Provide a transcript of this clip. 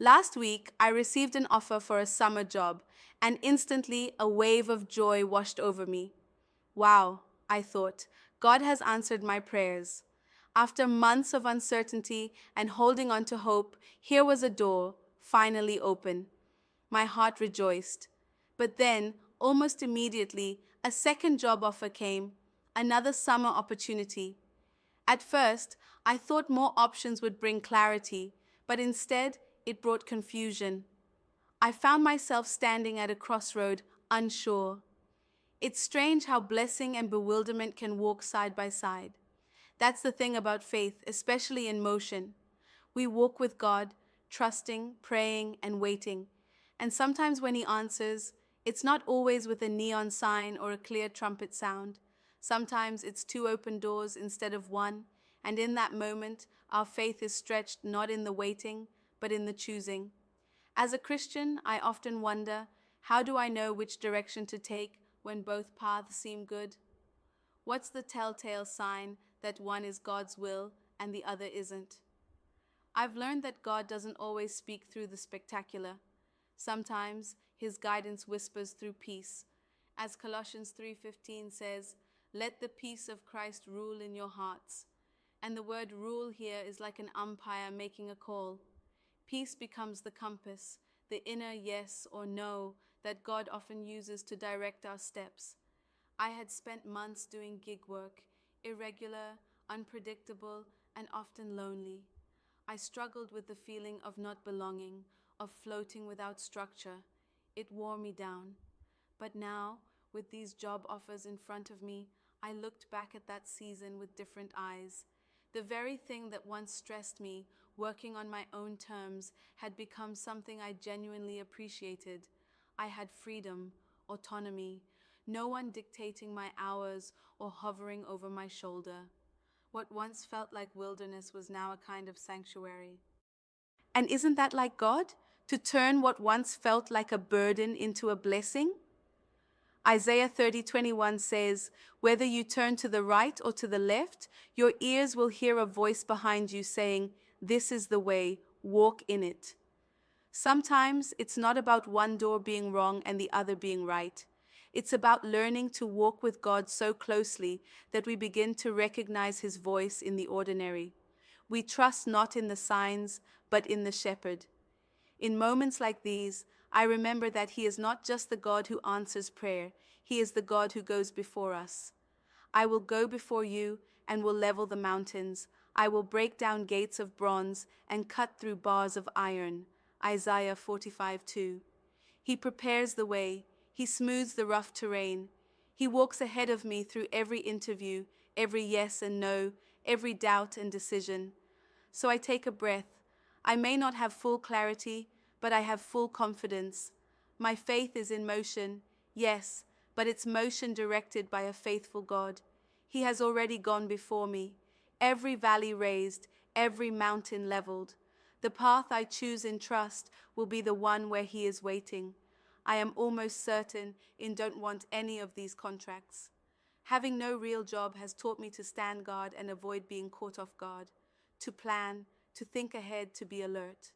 Last week, I received an offer for a summer job, and instantly a wave of joy washed over me. Wow, I thought, God has answered my prayers. After months of uncertainty and holding on to hope, here was a door, finally open. My heart rejoiced. But then, almost immediately, a second job offer came, another summer opportunity. At first, I thought more options would bring clarity, but instead, it brought confusion. I found myself standing at a crossroad, unsure. It's strange how blessing and bewilderment can walk side by side. That's the thing about faith, especially in motion. We walk with God, trusting, praying, and waiting. And sometimes when He answers, it's not always with a neon sign or a clear trumpet sound. Sometimes it's two open doors instead of one, and in that moment, our faith is stretched not in the waiting, but in the choosing. As a Christian, I often wonder, how do I know which direction to take when both paths seem good? What's the telltale sign that one is God's will and the other isn't? I've learned that God doesn't always speak through the spectacular. Sometimes His guidance whispers through peace. As Colossians 3:15 says, "Let the peace of Christ rule in your hearts." And the word rule here is like an umpire making a call. Peace becomes the compass, the inner yes or no that God often uses to direct our steps. I had spent months doing gig work, irregular, unpredictable, and often lonely. I struggled with the feeling of not belonging, of floating without structure. It wore me down. But now, with these job offers in front of me, I looked back at that season with different eyes. The very thing that once stressed me, working on my own terms, had become something I genuinely appreciated. I had freedom, autonomy, no one dictating my hours or hovering over my shoulder. What once felt like wilderness was now a kind of sanctuary. And isn't that like God? To turn what once felt like a burden into a blessing? Isaiah 30:21 says, "Whether you turn to the right or to the left, your ears will hear a voice behind you saying, 'This is the way, walk in it.'" Sometimes it's not about one door being wrong and the other being right. It's about learning to walk with God so closely that we begin to recognize His voice in the ordinary. We trust not in the signs, but in the shepherd. In moments like these, I remember that He is not just the God who answers prayer, He is the God who goes before us. "I will go before you and will level the mountains. I will break down gates of bronze and cut through bars of iron." Isaiah 45:2. He prepares the way. He smooths the rough terrain. He walks ahead of me through every interview, every yes and no, every doubt and decision. So I take a breath. I may not have full clarity, but I have full confidence. My faith is in motion, yes, but it's motion directed by a faithful God. He has already gone before me, every valley raised, every mountain leveled. The path I choose in trust will be the one where He is waiting. I am almost certain and don't want any of these contracts. Having no real job has taught me to stand guard and avoid being caught off guard, to plan, to think ahead, to be alert.